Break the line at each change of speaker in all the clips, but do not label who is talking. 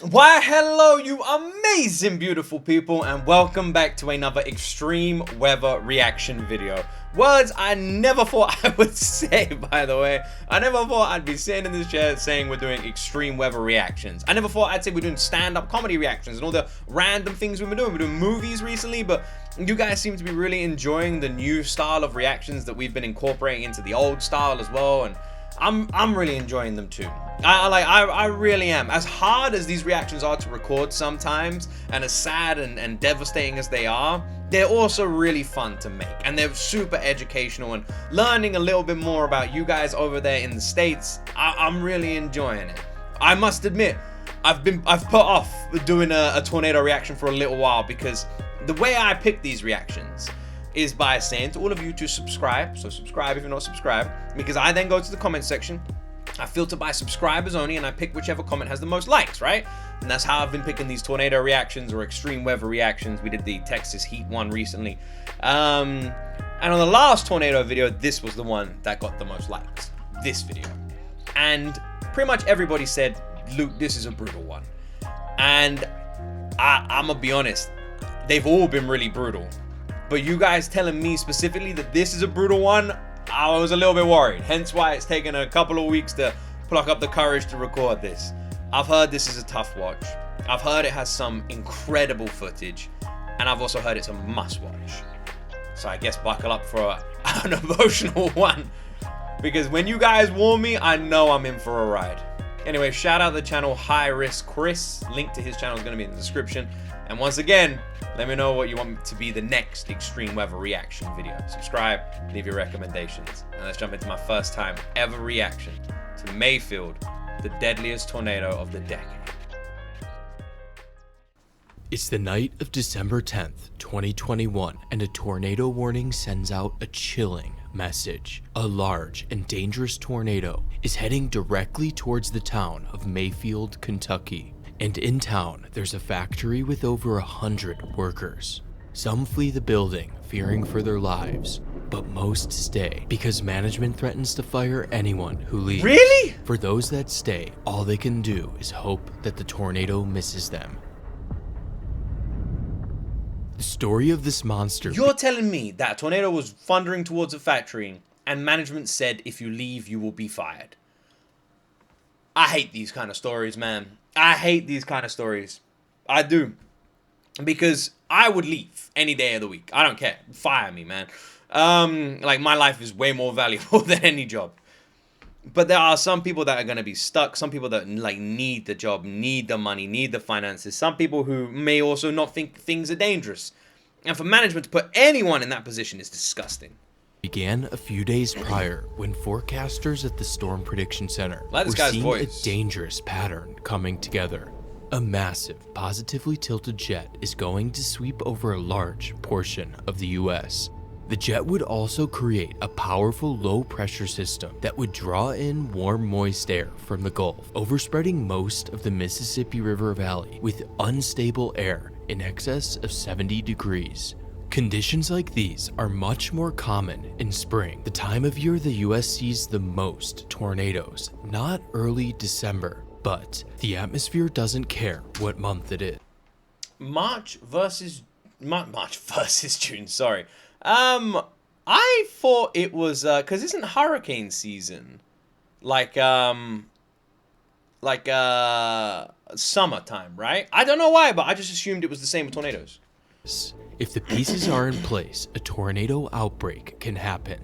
Why hello you amazing beautiful people, and welcome back to another extreme weather reaction video. Words I never thought I would say, by the way. I never thought I'd be sitting in this chair saying we're doing extreme weather reactions. I never thought I'd say we're doing stand-up comedy reactions and all the random things we've been doing. We're doing movies recently, but you guys seem to be really enjoying the new style of reactions that we've been incorporating into the old style as well, and I'm really enjoying them too. I really am. As hard as these reactions are to record sometimes, and as sad and devastating as they are, they're also really fun to make, and they're super educational, and learning a little bit more about you guys over there in the States, I'm really enjoying it. I must admit, I've put off doing a tornado reaction for a little while, because the way I pick these reactions is by saying to all of you to subscribe. So subscribe if you're not subscribed, because I then go to the comment section, I filter by subscribers only, and I pick whichever comment has the most likes, right? And that's how I've been picking these tornado reactions or extreme weather reactions. We did the Texas heat one recently. And on the last tornado video, this was the one that got the most likes, this video. And pretty much everybody said, Luke, this is a brutal one. And I'm gonna be honest, they've all been really brutal. But you guys telling me specifically that this is a brutal one, I was a little bit worried. Hence why it's taken a couple of weeks to pluck up the courage to record this. I've heard this is a tough watch. I've heard it has some incredible footage. And I've also heard it's a must watch. So I guess buckle up for an emotional one. Because when you guys warn me, I know I'm in for a ride. Anyway, shout out the channel High Risk Chris. Link to his channel is going to be in the description. And once again, let me know what you want to be the next extreme weather reaction video. Subscribe, leave your recommendations. And let's jump into my first time ever reaction to Mayfield, the deadliest tornado of the decade.
It's the night of December 10th, 2021, and a tornado warning sends out a chilling message. A large and dangerous tornado is heading directly towards the town of Mayfield, Kentucky. And in town, there's a factory with over 100 workers. Some flee the building, fearing for their lives, but most stay because management threatens to fire anyone who leaves.
Really?
For those that stay, all they can do is hope that the tornado misses them. The story of this monster.
You're telling me that a tornado was thundering towards a factory and management said if you leave, you will be fired. I hate these kind of stories, man. I hate these kind of stories. I do. Because I would leave any day of the week. I don't care. Fire me, man. Like, my life is way more valuable than any job. But there are some people that are going to be stuck. Some people that, like, need the job, need the money, need the finances. Some people who may also not think things are dangerous. And for management to put anyone in that position is disgusting.
Began a few days prior when forecasters at the Storm Prediction Center were seeing a dangerous pattern coming together. A massive, positively tilted jet is going to sweep over a large portion of the US. The jet would also create a powerful low-pressure system that would draw in warm, moist air from the Gulf, overspreading most of the Mississippi River Valley with unstable air in excess of 70 degrees. Conditions like these are much more common in spring, the time of year the US sees the most tornadoes, not early December, but the atmosphere doesn't care what month it is.
March versus June, sorry. I thought it was, cause isn't hurricane season like summertime, right? I don't know why, but I just assumed it was the same with tornadoes.
If the pieces are in place, a tornado outbreak can happen.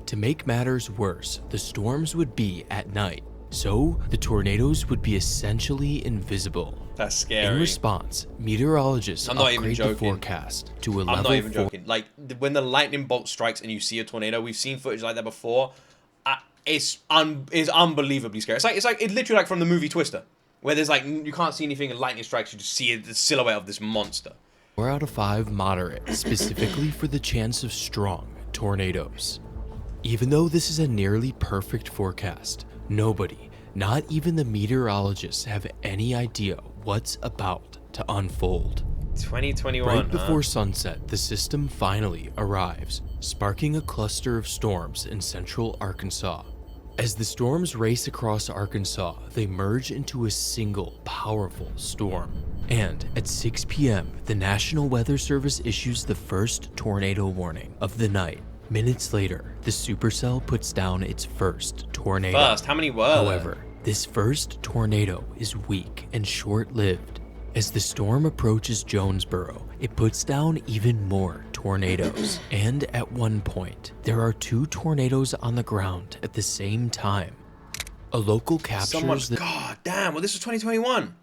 To make matters worse, the storms would be at night, so the tornadoes would be essentially invisible.
That's scary.
In response, meteorologists upgrade the forecast to a level 4.
I'm not even joking. Like, when the lightning bolt strikes and you see a tornado, we've seen footage like that before. It's unbelievably scary. It's literally like from the movie Twister, where there's like, you can't see anything and lightning strikes, you just see the silhouette of this monster.
4 out of 5 moderate, specifically for the chance of strong tornadoes. Even though this is a nearly perfect forecast, nobody, not even the meteorologists, have any idea what's about to unfold.
2021,
Right before sunset, the system finally arrives, sparking a cluster of storms in central Arkansas. As the storms race across Arkansas, they merge into a single powerful storm. And at 6 p.m., the National Weather Service issues the first tornado warning of the night. Minutes later, the supercell puts down its first tornado.
First? How many were there?
However, this first tornado is weak and short-lived. As the storm approaches Jonesboro, it puts down even more tornadoes. And at one point, there are 2 tornadoes on the ground at the same time. A local captures the...
God damn, well this was 2021.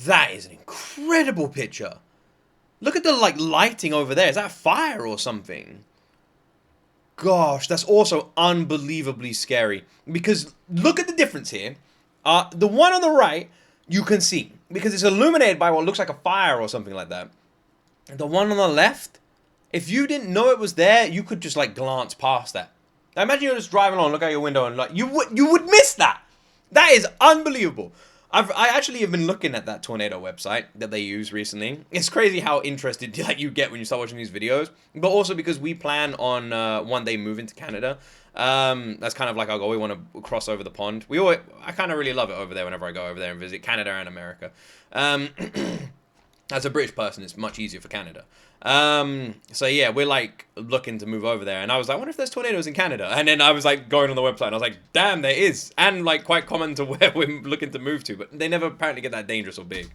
That is an incredible picture. Look at the lighting over there. Is that fire or something? Gosh, that's also unbelievably scary. Because look at the difference here. The one on the right, you can see. Because it's illuminated by what looks like a fire or something like that. The one on the left, if you didn't know it was there, you could just glance past that. Now imagine you're just driving along, look out your window, and you would miss that. That is unbelievable. I actually have been looking at that tornado website that they use recently. It's crazy how interested you get when you start watching these videos. But also because we plan on one day moving to Canada. That's kind of like our goal. We want to cross over the pond. I kind of really love it over there whenever I go over there and visit Canada and America. As a British person, it's much easier for Canada. So yeah, we're looking to move over there, and I was like, I wonder if there's tornadoes in Canada. And then I was going on the website, and I was like, damn, there is, and quite common to where we're looking to move to, but they never apparently get that dangerous or big.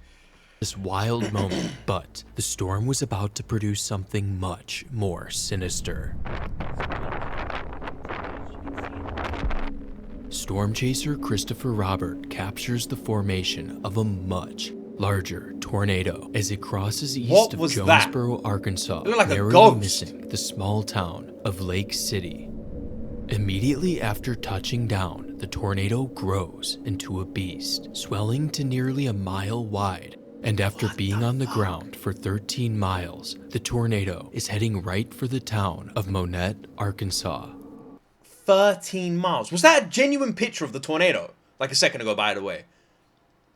This wild moment, but the storm was about to produce something much more sinister. Storm chaser Christopher Robert captures the formation of a much larger tornado as it crosses east of Jonesboro, Arkansas, narrowly missing the small town of Lake City. Immediately after touching down, the tornado grows into a beast, swelling to nearly a mile wide. And after being on the ground for 13 miles, the tornado is heading right for the town of Monette, Arkansas.
13 miles. Was that a genuine picture of the tornado? A second ago, by the way.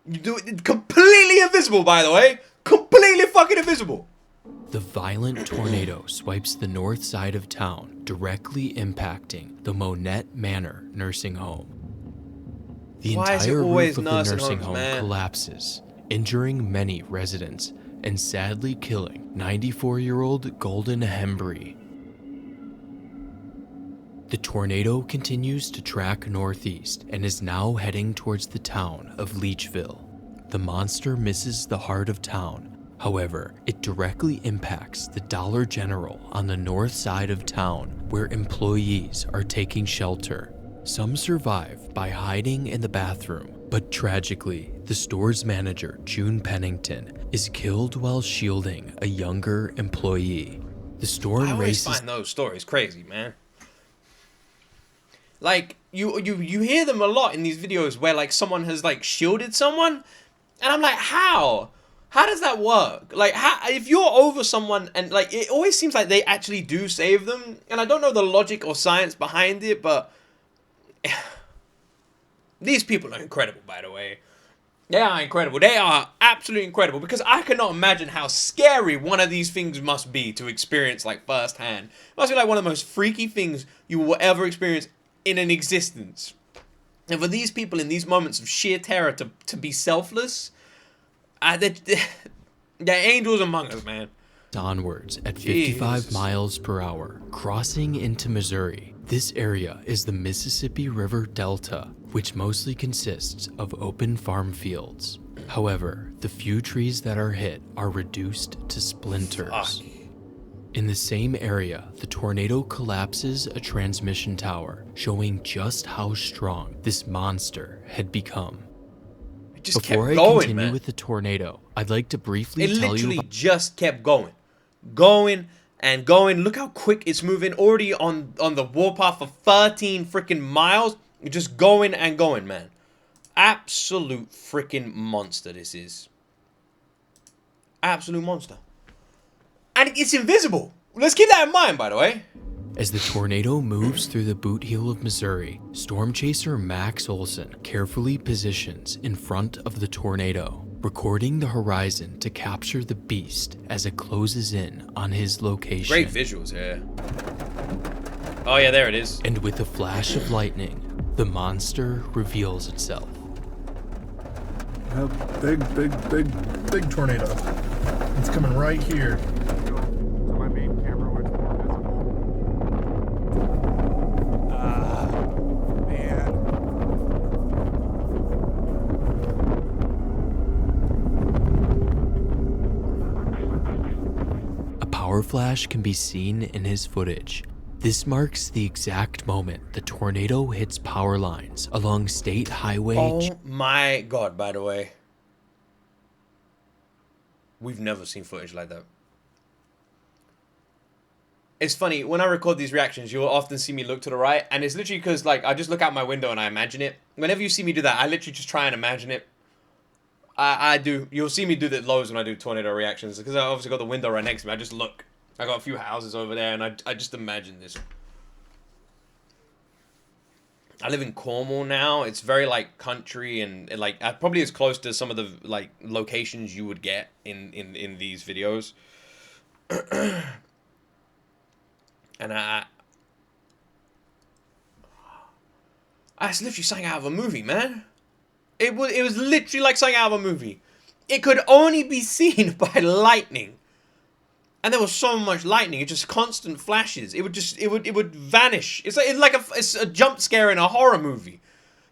You do it completely invisible, by the way. Completely fucking invisible.
The violent tornado swipes the north side of town, directly impacting the Monette Manor nursing home. The entire roof of the nursing home collapses, injuring many residents and sadly killing 94-year-old Golden Hembry. The tornado continues to track northeast and is now heading towards the town of Leechville. The monster misses the heart of town. However, it directly impacts the Dollar General on the north side of town, where employees are taking shelter. Some survive by hiding in the bathroom, but tragically, the store's manager, June Pennington, is killed while shielding a younger employee. The storm
I always find those stories crazy, man. You hear them a lot in these videos where someone has shielded someone, and I'm like, how? How does that work? How, if you're over someone and it always seems like they actually do save them, and I don't know the logic or science behind it, but these people are incredible, by the way. They are incredible. They are absolutely incredible, because I cannot imagine how scary one of these things must be to experience firsthand. It must be one of the most freaky things you will ever experience in an existence. And for these people in these moments of sheer terror to be selfless, they're angels among us, man.
Onwards at 55 miles per hour, crossing into Missouri. This area is the Mississippi River Delta, which mostly consists of open farm fields. However, the few trees that are hit are reduced to splinters.
Fuck.
In the same area, the tornado collapses a transmission tower, showing just how strong this monster had become.
It just
Before
kept going,
I continue
man.
with the tornado, I'd like to briefly tell you...
It literally just kept going. Going and going. Look how quick it's moving. Already on the warpath for 13 freaking miles. Just going and going, man. Absolute freaking monster this is. Absolute monster. And it's invisible. Let's keep that in mind, by the way.
As the tornado moves through the boot heel of Missouri, storm chaser Max Olson carefully positions in front of the tornado, recording the horizon to capture the beast as it closes in on his location.
Great visuals here. Oh yeah, there it is.
And with a flash of lightning, the monster reveals itself.
A big tornado. It's coming right here.
To my main camera where it's more visible. Man.
A power flash can be seen in his footage. This marks the exact moment the tornado hits power lines along State Highway.
Oh my god, by the way. We've never seen footage like that. It's funny, when I record these reactions, you'll often see me look to the right, and it's literally because, like, I just look out my window and I imagine it. Whenever you see me do that, I literally just try and imagine it. I do. You'll see me do that loads when I do tornado reactions, because I obviously got the window right next to me. I just look. I got a few houses over there, and I just imagine this. I live in Cornwall now. It's very, like, country and like, probably as close to some of the, like, locations you would get in these videos. And that's literally something out of a movie, man. It was literally like something out of a movie. It could only be seen by lightning. And there was so much lightning, it just constant flashes. It would vanish. It's a jump scare in a horror movie.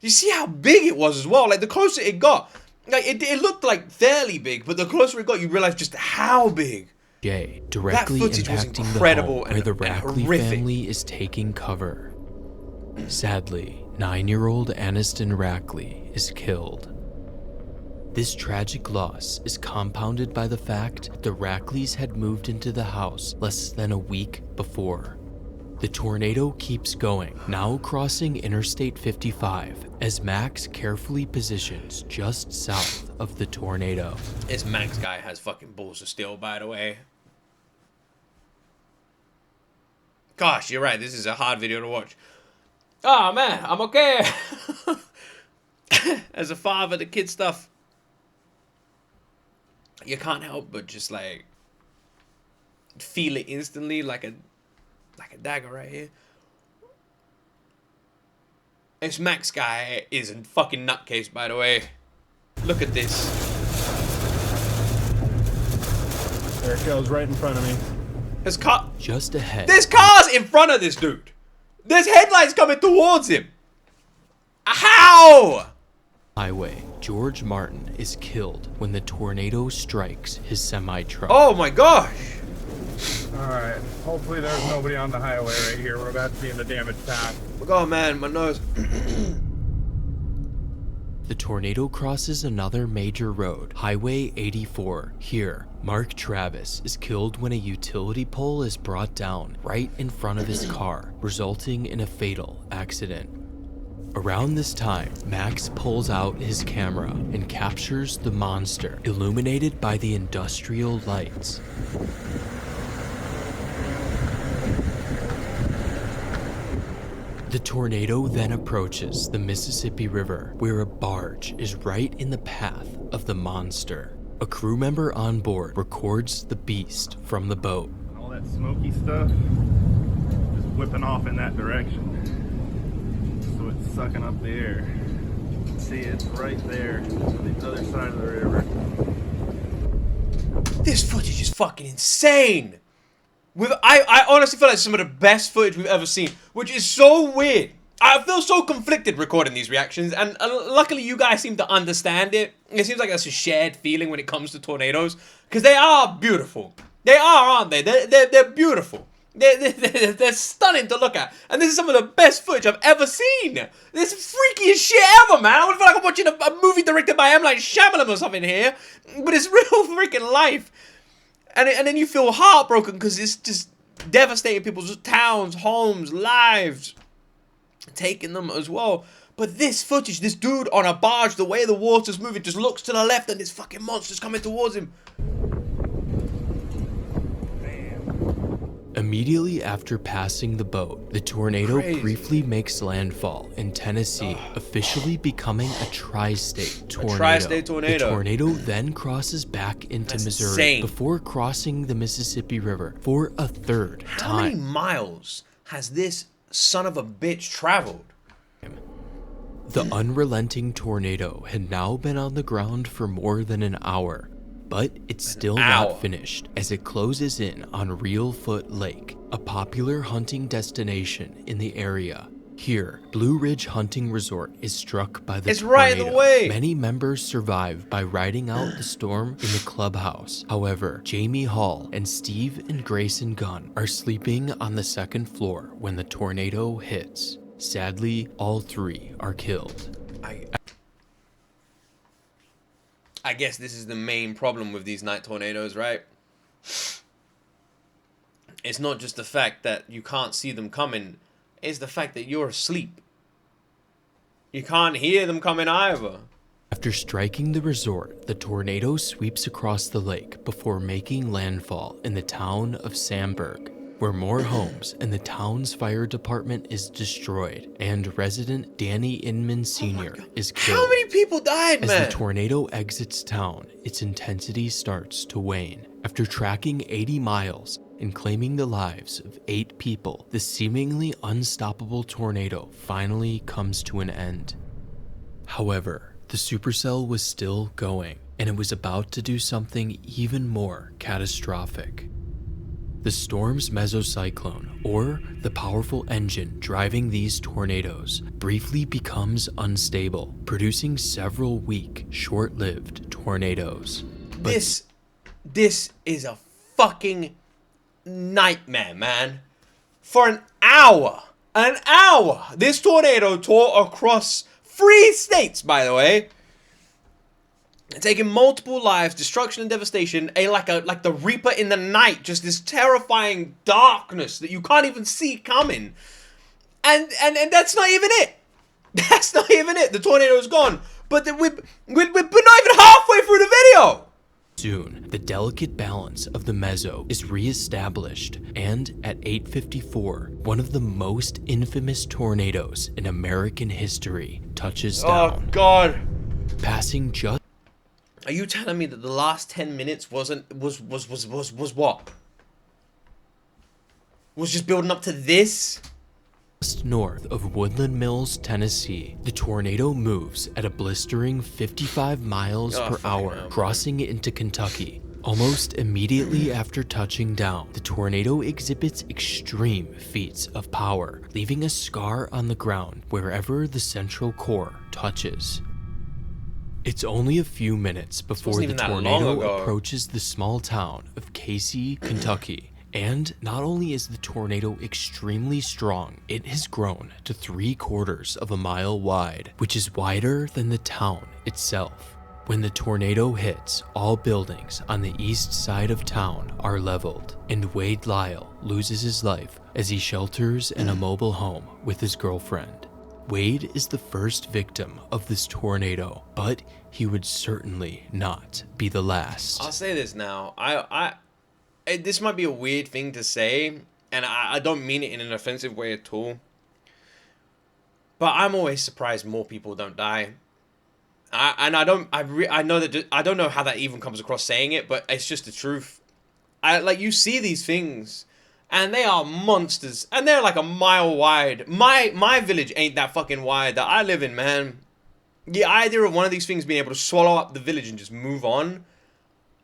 You see how big it was as well. Like the closer it got, like it looked like fairly big, but the closer it got, you realize just how big.
Jay directly impacting the home where the Rackley family is taking cover. Sadly, 9-year-old Aniston Rackley is killed. This tragic loss is compounded by the fact the Rackleys had moved into the house less than a week before. The tornado keeps going, now crossing Interstate 55 as Max carefully positions just south of the tornado.
This Max guy has fucking balls of steel, by the way. Gosh, you're right, this is a hard video to watch. Oh man, I'm okay. As a father, the kid stuff. You can't help but just like feel it instantly, like a dagger right here. This Max guy is a fucking nutcase, by the way. Look at this.
There it goes, right in front of me.
His car
just ahead.
There's cars in front of this dude. There's headlights coming towards him. How?
Highway, George Martin is killed when the tornado strikes his semi-truck.
Oh my gosh.
Alright, hopefully there's nobody on the highway right here. We're about to be in the damaged path.
Oh man, my nose.
The tornado crosses another major road, Highway 84. Here, Mark Travis is killed when a utility pole is brought down right in front of his car, resulting in a fatal accident. Around this time, Max pulls out his camera and captures the monster, illuminated by the industrial lights. The tornado then approaches the Mississippi River, where a barge is right in the path of the monster. A crew member on board records the beast from the boat.
All that smoky stuff is whipping off in that direction. So it's sucking up the air. See, it's right there on the other side of the river.
This footage is fucking insane. I honestly feel like some of the best footage we've ever seen, which is so weird. I feel so conflicted recording these reactions, and luckily you guys seem to understand it. It seems like that's a shared feeling when it comes to tornadoes, because they are beautiful. They are, aren't they? They're beautiful. They're stunning to look at, and this is some of the best footage I've ever seen. This is freakiest shit ever, man. I feel like I'm watching a movie directed by M. Night Shyamalan or something here, but it's real freaking life. And then you feel heartbroken because it's just devastating people's towns, homes, lives, taking them as well. But this footage, this dude on a barge, the way the water's moving, just looks to the left and this fucking monster's coming towards him.
Immediately after passing the boat, the tornado briefly makes landfall in Tennessee, officially becoming a tri-state tornado.
A tri-state tornado.
The tornado then crosses back into Missouri before crossing the Mississippi River for a third time.
How many miles has this son of a bitch traveled.
The unrelenting tornado had now been on the ground for more than an hour, but it's still not finished as it closes in on Reelfoot Lake, a popular hunting destination in the area. Here, Blue Ridge Hunting Resort is struck by the tornado.
Right in the way.
Many members survive by riding out the storm in the clubhouse. However, Jamie Hall and Steve and Grayson Gunn are sleeping on the second floor when the tornado hits. Sadly, all three are killed.
I guess this is the main problem with these night tornadoes, right? It's not just the fact that you can't see them coming. It's the fact that you're asleep. You can't hear them coming either.
After striking the resort, the tornado sweeps across the lake before making landfall in the town of Sandburg, where more homes and the town's fire department is destroyed, and resident Danny Inman Sr. is killed.
How many people died, man?
As the tornado exits town, its intensity starts to wane. After tracking 80 miles and claiming the lives of 8 people, the seemingly unstoppable tornado finally comes to an end. However, the supercell was still going, and it was about to do something even more catastrophic. The storm's mesocyclone, or the powerful engine driving these tornadoes, briefly becomes unstable, producing several weak, short-lived tornadoes. But
this is a fucking nightmare, man. For an hour, this tornado tore across 3 states, by the way, taking multiple lives, destruction and devastation, like the Reaper in the night, just this terrifying darkness that you can't even see coming. And that's not even it. That's not even it. The tornado's gone. But we're not even halfway through the video.
Soon, the delicate balance of the meso is re-established, and at 8:54, one of the most infamous tornadoes in American history touches down.
Oh God!
Passing just.
Are you telling me that the last 10 minutes was what? Was just building up to this?
Just north of Woodland Mills, Tennessee, the tornado moves at a blistering 55 miles per hour, crossing into Kentucky. Almost immediately after touching down, the tornado exhibits extreme feats of power, leaving a scar on the ground wherever the central core touches. It's only a few minutes before the tornado approaches the small town of Casey, Kentucky. And not only is the tornado extremely strong, it has grown to 3/4 of a mile wide, which is wider than the town itself. When the tornado hits, all buildings on the east side of town are leveled, and Wade Lyle loses his life as he shelters in a mobile home with his girlfriend. Wade is the first victim of this tornado, but he would certainly not be the last.
I'll say this now. This might be a weird thing to say, and I don't mean it in an offensive way at all. But I'm always surprised more people don't die. I don't know how that even comes across saying it, but it's just the truth. You see these things, and they are monsters, and they're like a mile wide. My village ain't that fucking wide that I live in, man. The idea of one of these things being able to swallow up the village and just move on,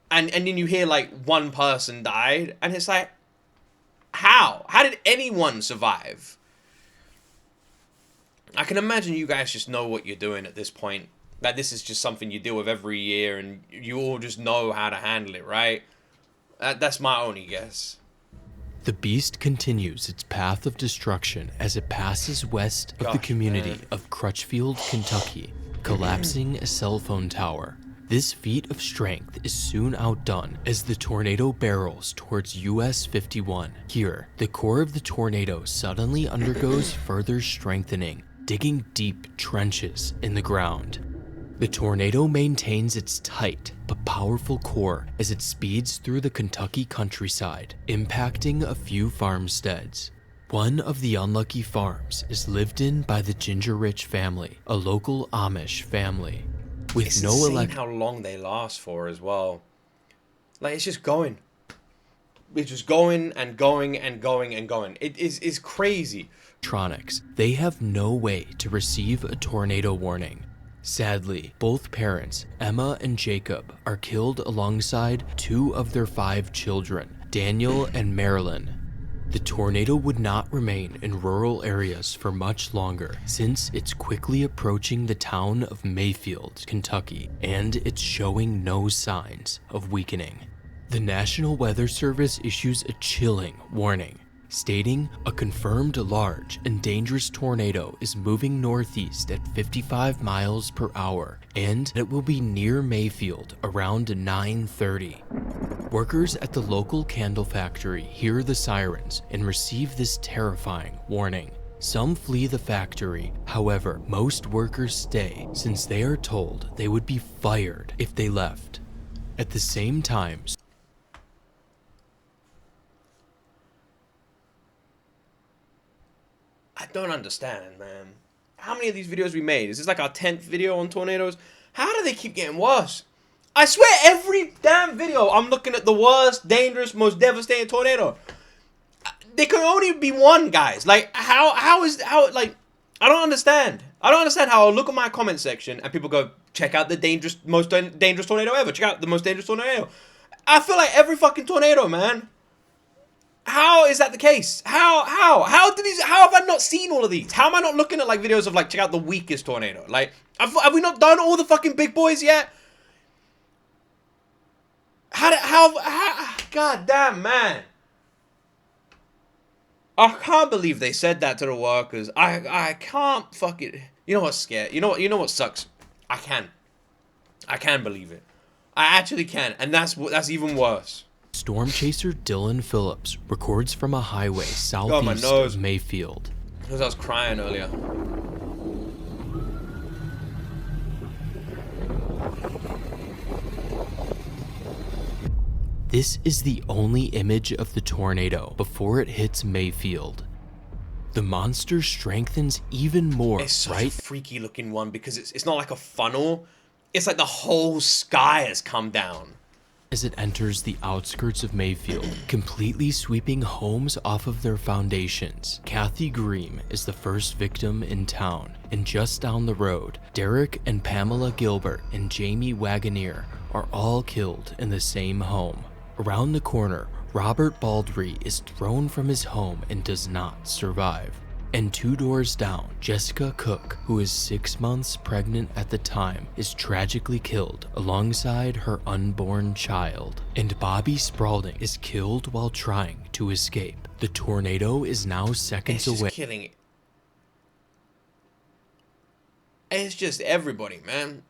and then you hear like one person died, and it's like, how did anyone survive? I can imagine you guys just know what you're doing at this point. That this is just something you deal with every year, and you all just know how to handle it, right? That's my only guess.
The beast continues its path of destruction as it passes west of the community of Crutchfield, Kentucky, collapsing a cell phone tower. This feat of strength is soon outdone as the tornado barrels towards US 51. Here, the core of the tornado suddenly undergoes further strengthening, digging deep trenches in the ground. The tornado maintains its tight but powerful core as it speeds through the Kentucky countryside, impacting a few farmsteads. One of the unlucky farms is lived in by the Gingerich family, a local Amish family. With
it's
no
insane how long they last for as well. Like, it's just going. just going and going and going and going. It's crazy.
They have no way to receive a tornado warning. Sadly, both parents, Emma and Jacob, are killed alongside 2 of their 5 children, Daniel and Marilyn. The tornado would not remain in rural areas for much longer, since it's quickly approaching the town of Mayfield, Kentucky, and it's showing no signs of weakening. The National Weather Service issues a chilling warning, stating a confirmed large and dangerous tornado is moving northeast at 55 miles per hour, and it will be near Mayfield around 9:30. Workers at the local candle factory hear the sirens and receive this terrifying warning. Some flee the factory, however, most workers stay since they are told they would be fired if they left. At the same time,
I don't understand, man. How many of these videos we made? Is this like our 10th video on tornadoes? How do they keep getting worse? I swear every damn video I'm looking at the worst, dangerous, most devastating tornado. There can only be one, guys. Like, how, like, I don't understand. I don't understand how I look at my comment section and people go, check out the most dangerous tornado ever. Check out the most dangerous tornado. I feel like every fucking tornado, man. How is that the case? How have I not seen all of these? How am I not looking at like videos of like, check out the weakest tornado? Like, have we not done all the fucking big boys yet? God damn, man. I can't believe they said that to the workers. I can't fucking, you know what's scary? You know what sucks? I can believe it. I actually can, and that's even worse.
Storm chaser Dylan Phillips records from a highway southeast of Mayfield.
Because I was crying earlier.
This is the only image of the tornado before it hits Mayfield. The monster strengthens even more,
it's such a freaky looking one because it's not like a funnel. It's like the whole sky has come down.
As it enters the outskirts of Mayfield, completely sweeping homes off of their foundations. Kathy Green is the first victim in town, and just down the road, Derek and Pamela Gilbert and Jamie Wagoneer are all killed in the same home. Around the corner, Robert Baldry is thrown from his home and does not survive. And 2 doors down, Jessica Cook, who is 6 months pregnant at the time, is tragically killed alongside her unborn child. And Bobby Spaulding is killed while trying to escape. The tornado is now seconds away.
Killing it. It's just everybody, man.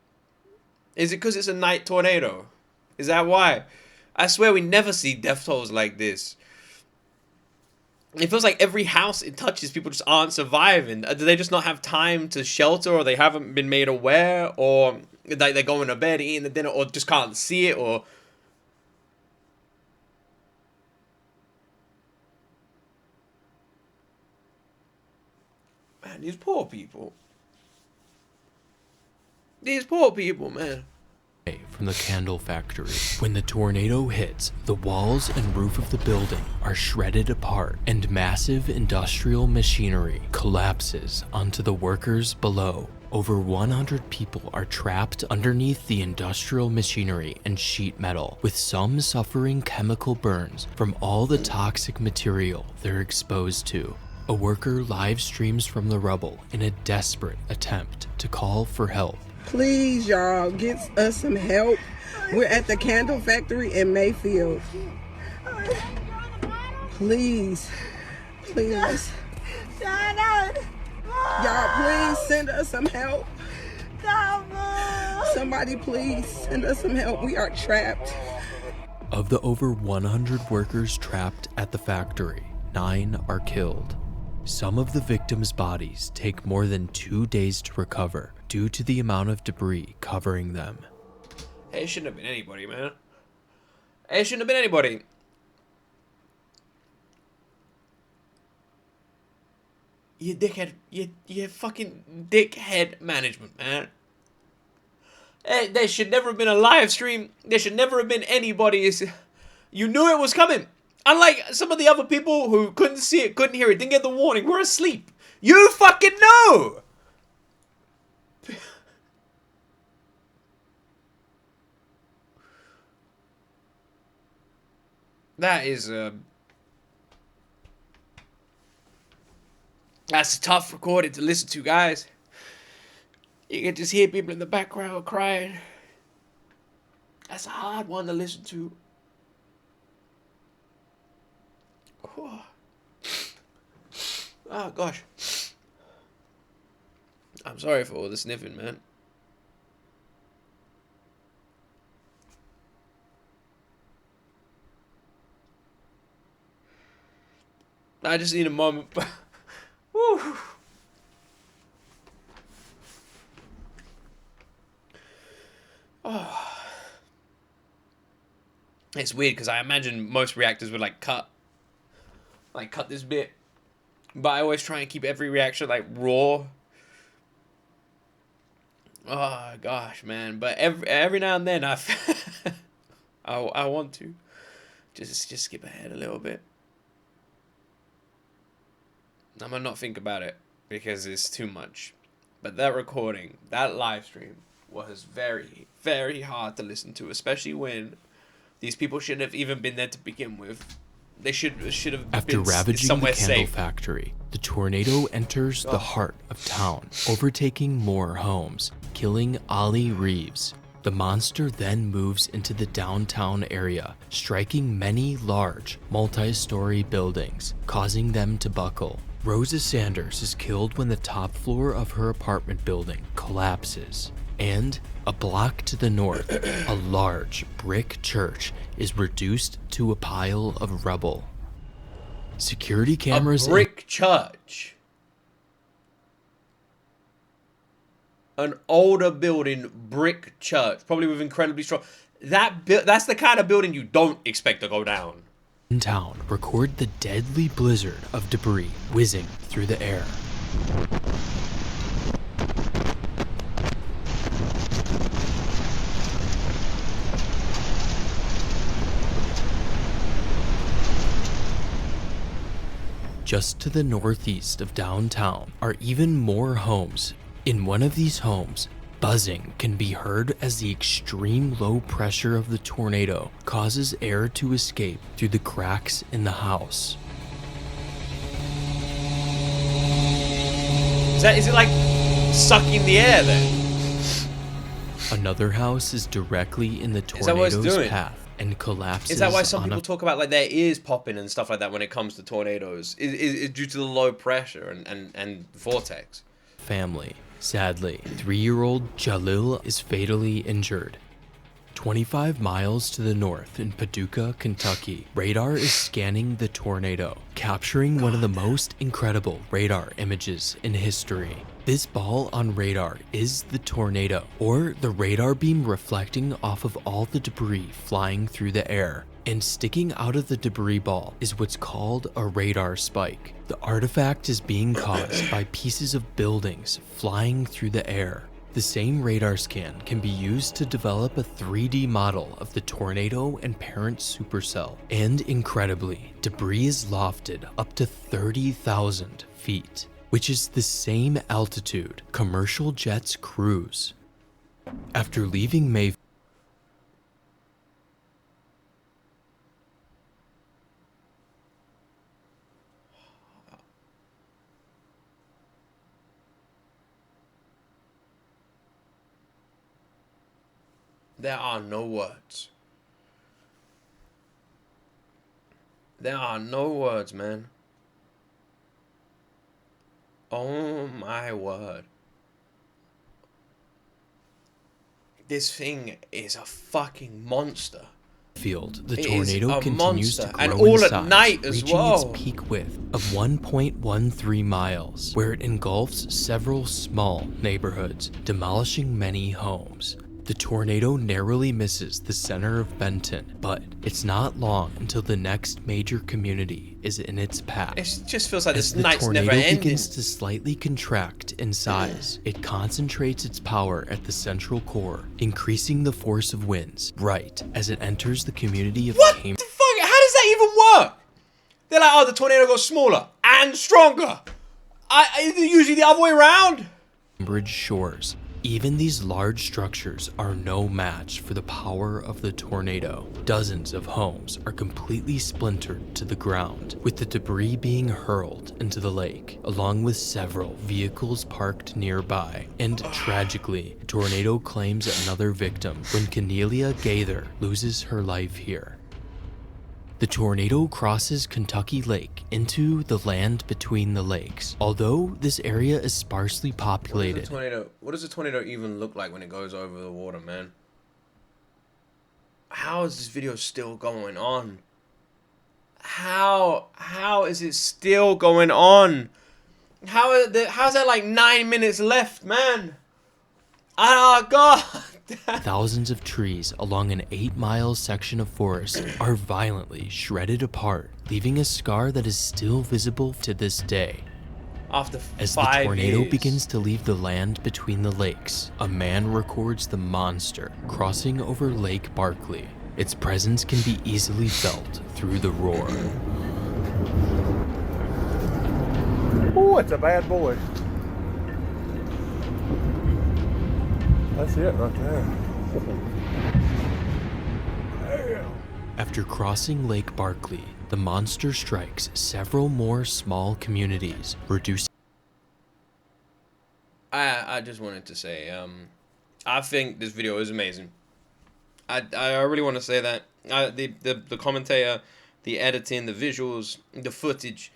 Is it because it's a night tornado? Is that why? I swear we never see death tolls like this. It feels like every house it touches, people just aren't surviving. Do they just not have time to shelter, or they haven't been made aware, or they're going to bed, eating the dinner, or just can't see it, or... Man, these poor people. These poor people, man.
From the candle factory. When the tornado hits, the walls and roof of the building are shredded apart, and massive industrial machinery collapses onto the workers below. Over 100 people are trapped underneath the industrial machinery and sheet metal, with some suffering chemical burns from all the toxic material they're exposed to. A worker live streams from the rubble in a desperate attempt to call for help.
Please, y'all, get us some help. We're at the candle factory in Mayfield. Please, please. Y'all, please send us some help. Somebody please send us some help. We are trapped.
Of the over 100 workers trapped at the factory, 9 are killed. Some of the victims' bodies take more than 2 days to recover due to the amount of debris covering them.
Hey, it shouldn't have been anybody, man. It shouldn't have been anybody. You dickhead. You fucking dickhead management, man. Hey, there should never have been a live stream. There should never have been anybody. You knew it was coming. Unlike some of the other people who couldn't see it, couldn't hear it, didn't get the warning, were asleep. You fucking know! That is, that's a tough recording to listen to, guys. You can just hear people in the background crying. That's a hard one to listen to. Oh, gosh. I'm sorry for all the sniffing, man. I just need a moment. Woo. Oh. It's weird because I imagine most reactors would like cut this bit, but I always try and keep every reaction like raw. Oh gosh, man! But every now and then I want to just skip ahead a little bit. I'm gonna not think about it because it's too much. But that recording, that live stream, was very, very hard to listen to, especially when these people shouldn't have even been there to begin with. They should have
After
been
ravaging
somewhere
the candle
safe.
factory, the tornado enters the heart of town, overtaking more homes, killing Ali Reeves. The monster then moves into the downtown area, striking many large, multi-story buildings, causing them to buckle. Rosa Sanders is killed when the top floor of her apartment building collapses. And a block to the north, a large brick church is reduced to a pile of rubble. Security cameras...
A brick church. An older building, brick church, probably with incredibly strong... That's the kind of building you don't expect to go down.
In town, record the deadly blizzard of debris whizzing through the air. Just to the northeast of downtown are even more homes. In one of these homes, buzzing can be heard as the extreme low pressure of the tornado causes air to escape through the cracks in the house.
Is it like sucking the air then?
Another house is directly in the tornado's path and collapses.
Is that why some people talk about like their ears popping and stuff like that when it comes to tornadoes? Is due to the low pressure and vortex?
Family. Sadly, 3-year-old Jalil is fatally injured. 25 miles to the north in Paducah, Kentucky, radar is scanning the tornado, capturing one of the most incredible radar images in history. This ball on radar is the tornado, or the radar beam reflecting off of all the debris flying through the air. And sticking out of the debris ball is what's called a radar spike. The artifact is being caused by pieces of buildings flying through the air. The same radar scan can be used to develop a 3D model of the tornado and parent supercell. And incredibly, debris is lofted up to 30,000 feet, which is the same altitude commercial jets cruise. After leaving Mayfield,
There are no words. There are no words, man. Oh my word. This thing is a fucking monster.
The tornado continues to grow
and all
in size,
at night as
reaching
well.
its peak width of 1.13 miles, where it engulfs several small neighborhoods, demolishing many homes. The tornado narrowly misses the center of Benton, but it's not long until the next major community is in its path.
It just feels like
As
this night's never ending.
the tornado begins to slightly contract in size, it concentrates its power at the central core, increasing the force of winds right as it enters the community of
What the fuck? How does that even work? They're like, oh, the tornado got smaller and stronger. Usually the other way around.
Bridge shores. Even these large structures are no match for the power of the tornado. Dozens of homes are completely splintered to the ground, with the debris being hurled into the lake, along with several vehicles parked nearby. And tragically, the tornado claims another victim when Cornelia Gaither loses her life here. The tornado crosses Kentucky Lake into the land between the lakes. Although this area is sparsely populated.
What does a tornado even look like when it goes over the water, man? How is this video still going on? How is it still going on? How's that like 9 minutes left, man? Oh God.
Thousands of trees along an 8-mile section of forest are violently shredded apart, leaving a scar that is still visible to this day.
After
As the tornado begins to leave the land between the lakes, a man records the monster crossing over Lake Barkley. Its presence can be easily felt through the roar.
Oh, it's a bad boy. That's it right there. Damn.
After crossing Lake Barkley, the monster strikes several more small communities, reducing...
I just wanted to say, I think this video is amazing. I really want to say that. The commentator, the editing, the visuals, the footage.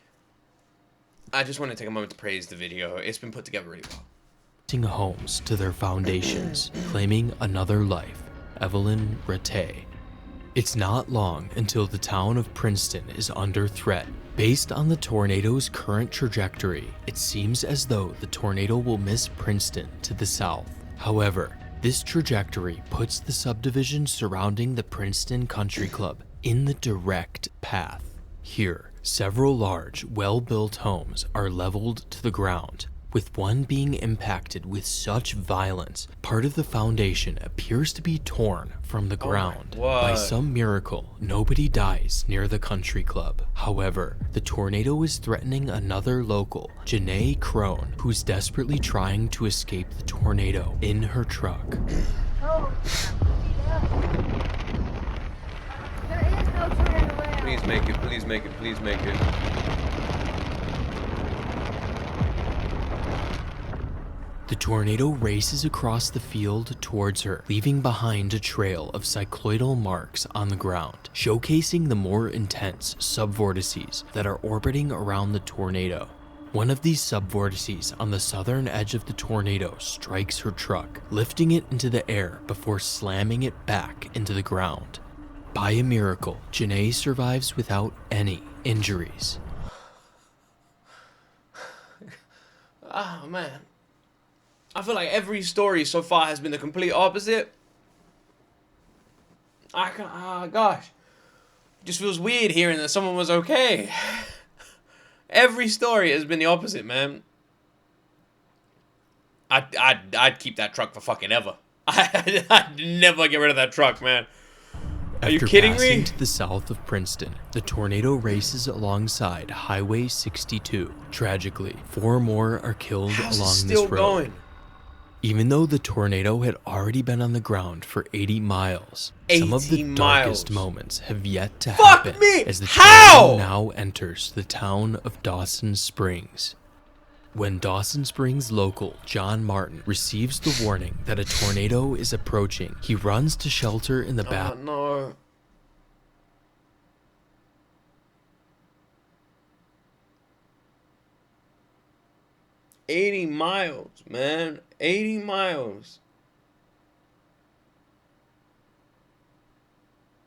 I just want to take a moment to praise the video. It's been put together really well.
Homes to their foundations, claiming another life. Evelyn Rattay. It's not long until the town of Princeton is under threat. Based on the tornado's current trajectory, it seems as though the tornado will miss Princeton to the south. However, this trajectory puts the subdivision surrounding the Princeton Country Club in the direct path. Here, several large, well-built homes are leveled to the ground, with one being impacted with such violence, part of the foundation appears to be torn from the ground. By some miracle, nobody dies near the country club. However, the tornado is threatening another local, Janae Crone, who's desperately trying to escape the tornado in her truck.
Please make it, please make it, please make it.
The tornado races across the field towards her, leaving behind a trail of cycloidal marks on the ground, showcasing the more intense subvortices that are orbiting around the tornado. One of these subvortices on the southern edge of the tornado strikes her truck, lifting it into the air before slamming it back into the ground. By a miracle, Janae survives without any injuries.
Oh man. I feel like every story so far has been the complete opposite. Gosh. It just feels weird hearing that someone was okay. Every story has been the opposite, man. I'd keep that truck for fucking ever. I'd never get rid of that truck, man. Are you kidding me?
After passing to the south of Princeton, the tornado races alongside Highway 62. Tragically, 4 more are killed along this road. Going? Even though the tornado had already been on the ground for 80 miles, some of the darkest moments have yet to happen as the tornado now enters the town of Dawson Springs. When Dawson Springs local John Martin receives the warning that a tornado is approaching, he runs to shelter in the back.
Oh no. $80 miles, man. 80 miles.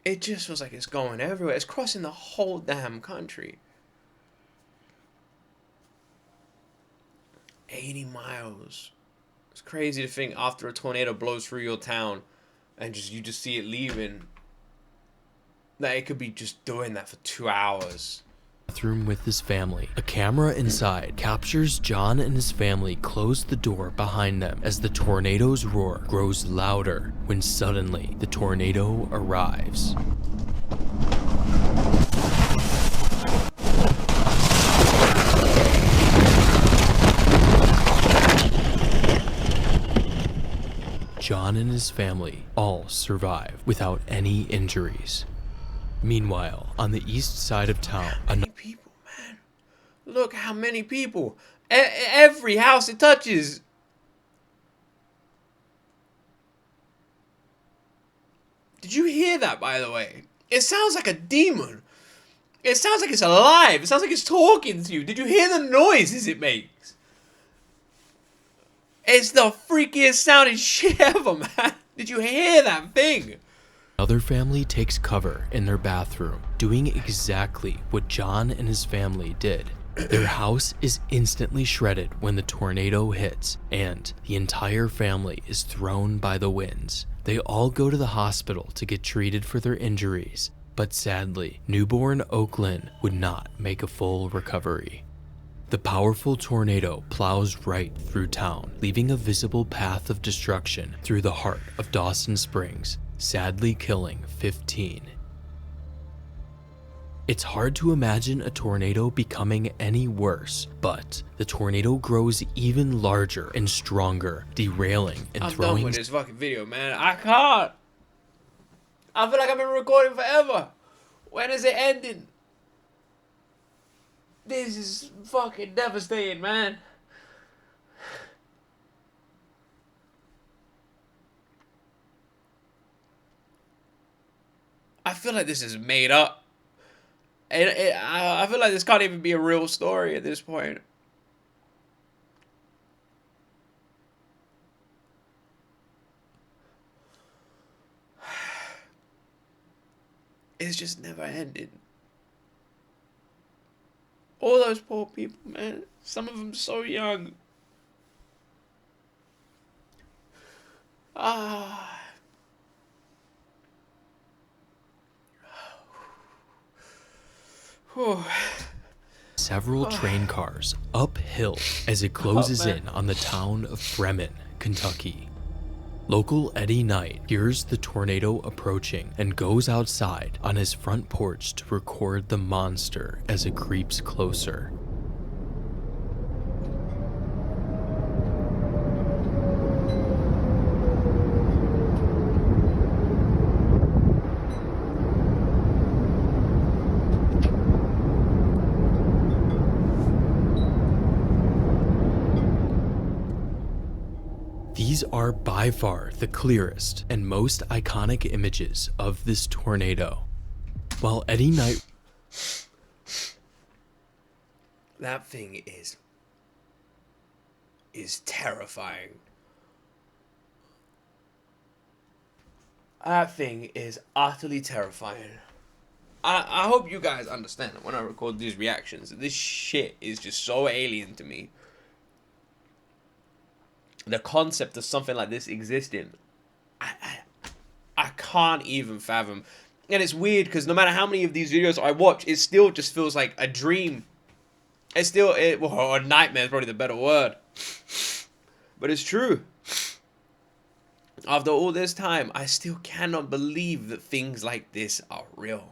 It just feels like it's going everywhere. It's crossing the whole damn country. 80 miles. It's crazy to think after a tornado blows through your town and you just see it leaving, that it could be just doing that for 2 hours.
Bathroom with his family. A camera inside captures John and his family close the door behind them as the tornado's roar grows louder when suddenly the tornado arrives. John and his family all survive without any injuries. Meanwhile, on the east side of town,
many people, man. Look how many people. Every house it touches. Did you hear that, by the way? It sounds like a demon. It sounds like it's alive. It sounds like it's talking to you. Did you hear the noises it makes? It's the freakiest sounding shit ever, man. Did you hear that thing?
Another family takes cover in their bathroom, doing exactly what John and his family did. Their house is instantly shredded when the tornado hits, and the entire family is thrown by the winds. They all go to the hospital to get treated for their injuries, but sadly, newborn Oakland would not make a full recovery. The powerful tornado plows right through town, leaving a visible path of destruction through the heart of Dawson Springs, sadly killing 15. It's hard to imagine a tornado becoming any worse, but the tornado grows even larger and stronger, derailing and throwing...
I'm done with this fucking video, man. I can't. I feel like I've been recording forever. When is it ending? This is fucking devastating, man. I feel like this is made up. And I feel like this can't even be a real story at this point. It's just never ended. All those poor people, man. Some of them so young.
Several train cars uphill as it closes in on the town of Bremen, Kentucky. Local Eddie Knight hears the tornado approaching and goes outside on his front porch to record the monster as it creeps closer. These are by far the clearest and most iconic images of this tornado. While Eddie Knight...
That thing is terrifying. That thing is utterly terrifying. I hope you guys understand that when I record these reactions, this shit is just so alien to me. The concept of something like this existing, I can't even fathom. And it's weird because no matter how many of these videos I watch, it still just feels like a dream. It's still, well, a nightmare is probably the better word. But it's true. After all this time, I still cannot believe that things like this are real.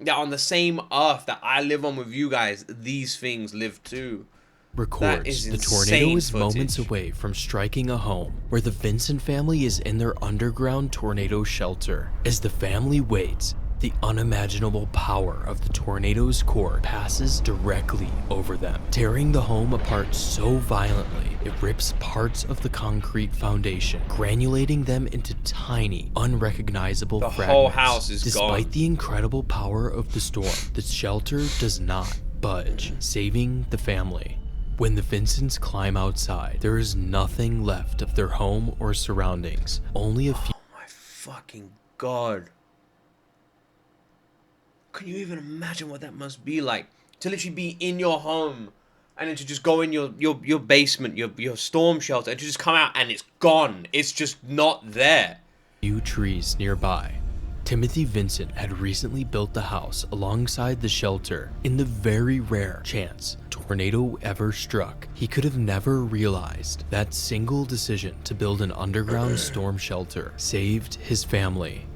That on the same earth that I live on with you guys, these things live too.
Records the tornado is moments away from striking a home where the Vincent family is in their underground tornado shelter. As the family waits, the unimaginable power of the tornado's core passes directly over them, tearing the home apart so violently it rips parts of the concrete foundation, granulating them into tiny, unrecognizable fragments.
The whole house is gone.
Despite the incredible power of the storm, the shelter does not budge, saving the family. When the Vincents climb outside, there is nothing left of their home or surroundings. Only a few...
Oh my fucking god. Can you even imagine what that must be like? To literally be in your home and then to just go in your basement, your storm shelter, and to just come out and it's gone. It's just not there.
Few trees nearby. Timothy Vincent had recently built the house alongside the shelter. In the very rare chance tornado ever struck, he could have never realized that single decision to build an underground storm shelter saved his family.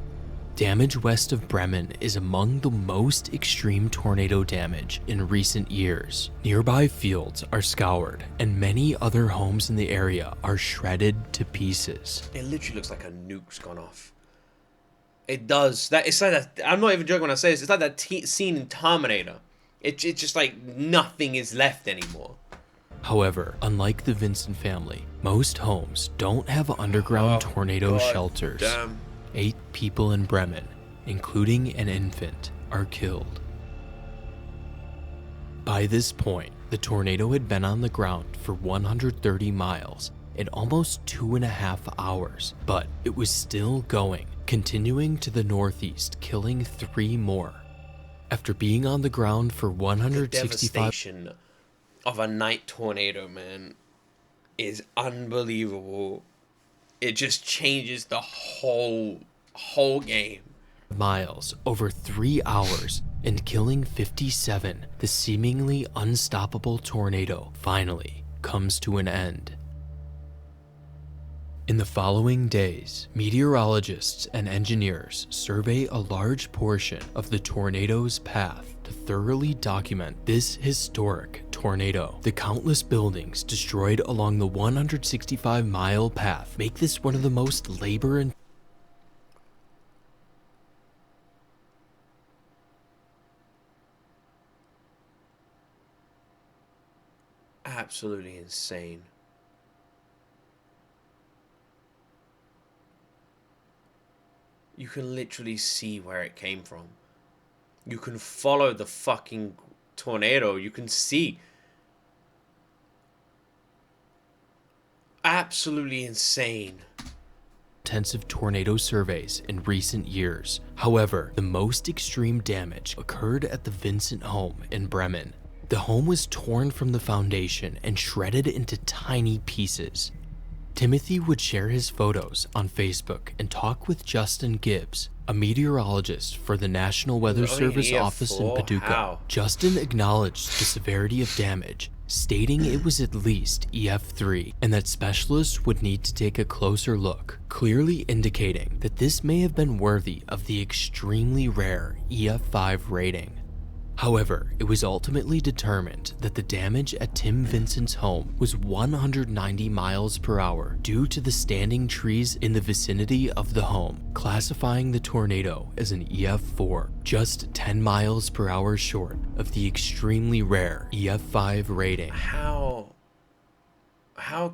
Damage west of Bremen is among the most extreme tornado damage in recent years. Nearby fields are scoured, and many other homes in the area are shredded to pieces.
It literally looks like a nuke's gone off. It does. It's like that. I'm not even joking when I say this. It's like that scene in Terminator. It's just like nothing is left anymore.
However, unlike the Vincent family, most homes don't have underground tornado shelters.
Damn.
8 people in Bremen, including an infant, are killed. By this point, the tornado had been on the ground for 130 miles in almost 2.5 hours, but it was still going, continuing to the northeast, killing 3 more. After being on the ground for 165...
The devastation of a night tornado, man, is unbelievable. It just changes the whole game.
miles over 3 hours and killing 57, the seemingly unstoppable tornado finally comes to an end. In the following days, meteorologists and engineers survey a large portion of the tornado's path to thoroughly document this historic tornado. The countless buildings destroyed along the 165-mile path make this one of the most labor-intensive.
Absolutely insane. You can literally see where it came from. You can follow the fucking tornado. You can see. Absolutely insane.
Intensive tornado surveys in recent years. However, the most extreme damage occurred at the Vincent home in Bremen. The home was torn from the foundation and shredded into tiny pieces. Timothy would share his photos on Facebook and talk with Justin Gibbs, a meteorologist for the National Weather Service office in Paducah.
How?
Justin acknowledged the severity of damage, stating it was at least EF3 and that specialists would need to take a closer look, clearly indicating that this may have been worthy of the extremely rare EF5 rating. However, it was ultimately determined that the damage at Tim Vincent's home was 190 miles per hour due to the standing trees in the vicinity of the home, classifying the tornado as an EF4, just 10 miles per hour short of the extremely rare EF5 rating.
How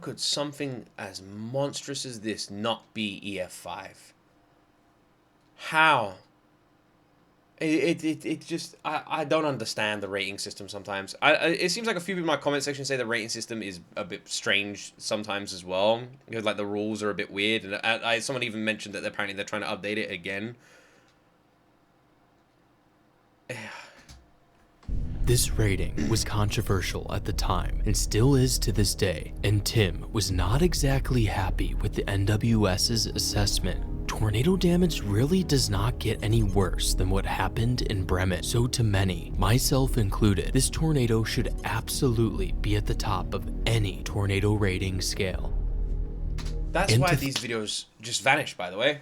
could something as monstrous as this not be EF5? How? It just, I don't understand the rating system sometimes. It seems like a few people in my comment section say the rating system is a bit strange sometimes as well. Because like the rules are a bit weird, and someone even mentioned that apparently they're trying to update it again.
This rating was controversial at the time and still is to this day, and Tim was not exactly happy with the NWS's assessment. Tornado damage really does not get any worse than what happened in Bremen, so to many, myself included, this tornado should absolutely be at the top of any tornado rating scale.
That's why these videos just vanished, by the way.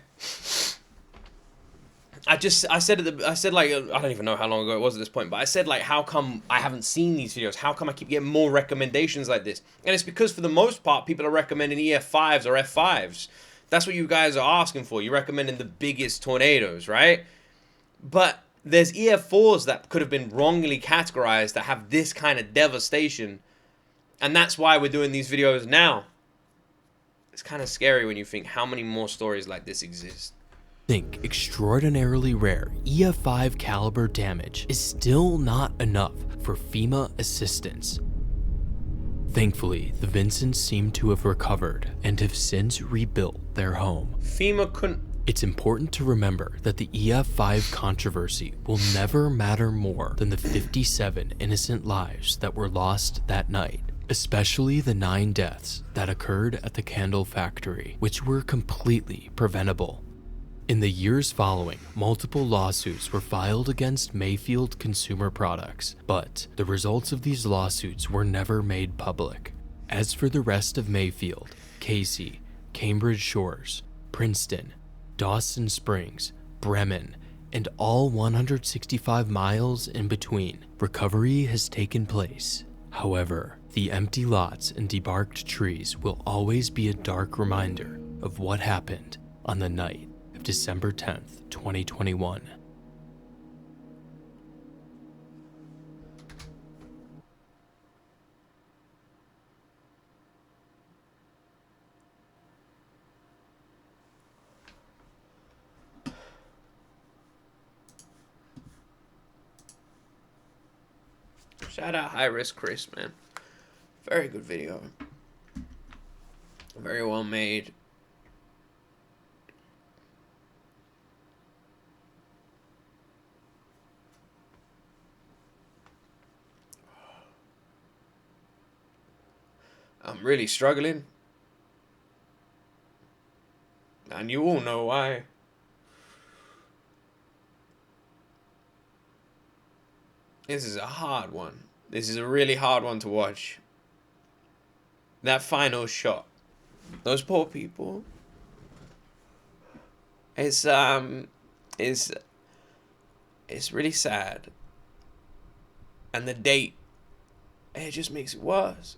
I said like, I don't even know how long ago it was at this point, but I said like, how come I haven't seen these videos? How come I keep getting more recommendations like this? And it's because for the most part, people are recommending EF5s or F5s. That's what you guys are asking for. You're recommending the biggest tornadoes, right? But there's EF4s that could have been wrongly categorized that have this kind of devastation. And that's why we're doing these videos now. It's kind of scary when you think how many more stories like this exist.
Think extraordinarily rare EF5 caliber damage is still not enough for FEMA assistance. Thankfully, the Vincents seem to have recovered and have since rebuilt their home.
FEMA couldn't...
It's important to remember that the EF5 controversy will never matter more than the 57 innocent lives that were lost that night, especially the 9 deaths that occurred at the candle factory, which were completely preventable. In the years following, multiple lawsuits were filed against Mayfield Consumer Products, but the results of these lawsuits were never made public. As for the rest of Mayfield, Casey, Cambridge Shores, Princeton, Dawson Springs, Bremen, and all 165 miles in between. Recovery has taken place. However, the empty lots and debarked trees will always be a dark reminder of what happened on the night of December 10th, 2021.
Shout out High Risk Chris, man. Very good video. Very well made. I'm really struggling. And you all know why. This is a hard one. This is a really hard one to watch. That final shot. Those poor people. It's really sad. And the date, it just makes it worse.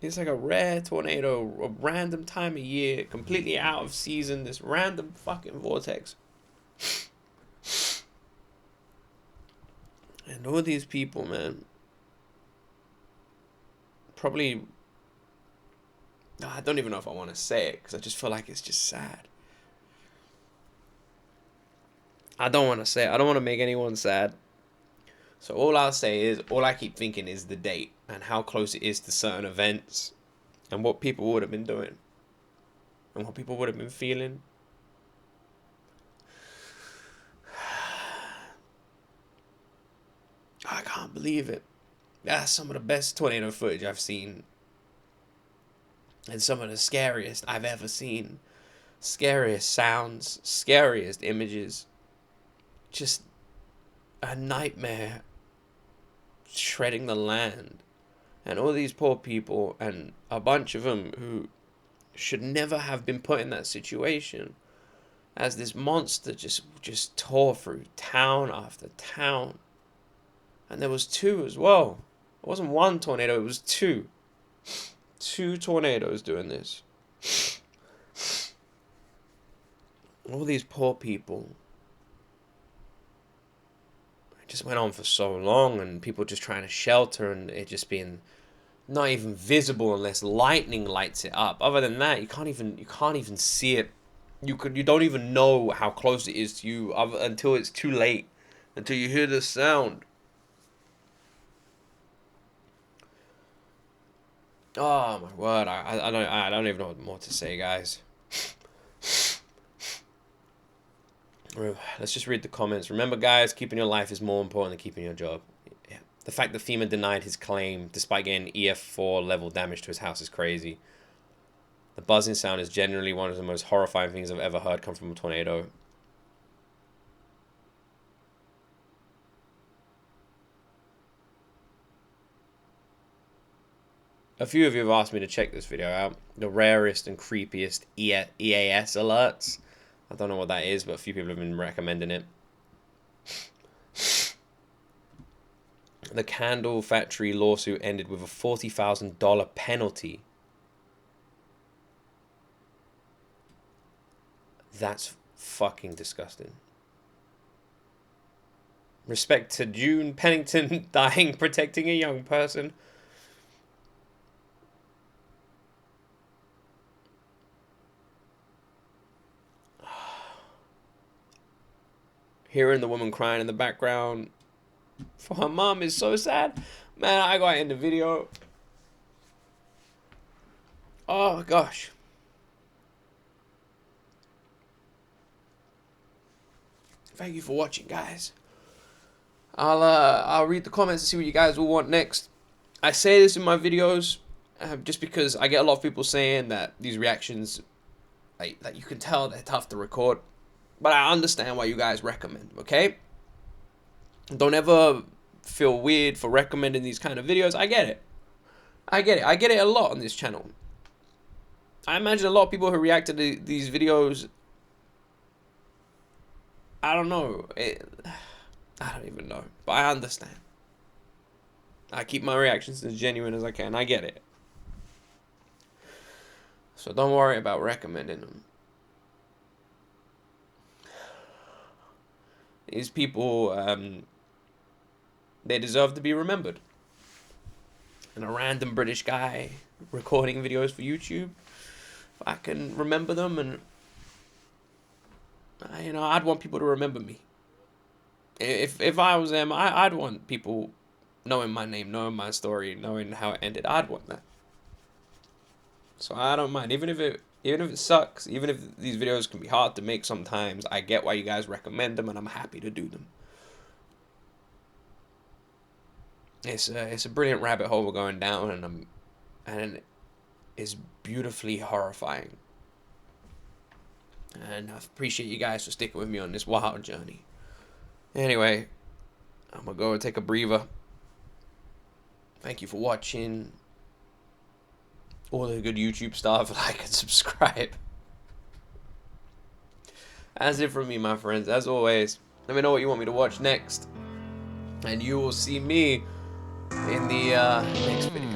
It's like a rare tornado, a random time of year, completely out of season, this random fucking vortex. And all these people, man, probably, I don't even know if I want to say it, because I just feel like it's just sad. I don't want to say it. I don't want to make anyone sad. So all I'll say is, all I keep thinking is the date and how close it is to certain events and what people would have been doing and what people would have been feeling. I can't believe it. That's some of the best tornado footage I've seen. And some of the scariest I've ever seen. Scariest sounds, scariest images. Just a nightmare shredding the land. And all these poor people, and a bunch of them who should never have been put in that situation, as this monster just tore through town after town. And there was two as well. It wasn't one tornado, it was two. Two tornadoes doing this. All these poor people. It just went on for so long, and people just trying to shelter, and it just being not even visible unless lightning lights it up. Other than that, you can't even see it. You don't even know how close it is to you until it's too late, until you hear the sound. Oh my word! I don't even know what more to say, guys. Let's just read the comments. Remember, guys, keeping your life is more important than keeping your job. Yeah. The fact that FEMA denied his claim despite getting EF4 level damage to his house is crazy. The buzzing sound is generally one of the most horrifying things I've ever heard come from a tornado. A few of you have asked me to check this video out. The rarest and creepiest EAS alerts. I don't know what that is, but a few people have been recommending it. The candle factory lawsuit ended with a $40,000 penalty. That's fucking disgusting. Respect to June Pennington dying protecting a young person. Hearing the woman crying in the background for her mom is so sad. Man, I gotta end the video. Oh gosh. Thank you for watching, guys. I'll read the comments and see what you guys will want next. I say this in my videos just because I get a lot of people saying that these reactions, like you can tell they're tough to record. But I understand why you guys recommend, okay? Don't ever feel weird for recommending these kind of videos. I get it. I get it a lot on this channel. I imagine a lot of people who react to these videos I don't know. I don't even know. But I understand. I keep my reactions as genuine as I can. I get it. So don't worry about recommending them. These people, they deserve to be remembered. And a random British guy recording videos for YouTube, if I can remember them, and you know, I'd want people to remember me. If I was them, I'd want people knowing my name, knowing my story, knowing how it ended. I'd want that. So I don't mind, even if it sucks, even if these videos can be hard to make sometimes. I get why you guys recommend them, and I'm happy to do them. It's a brilliant rabbit hole we're going down, and it's beautifully horrifying. And I appreciate you guys for sticking with me on this wild journey. Anyway, I'm gonna go and take a breather. Thank you for watching. All the good YouTube stuff, like and subscribe. That's it from me, my friends. As always, let me know what you want me to watch next, and you will see me in the next video.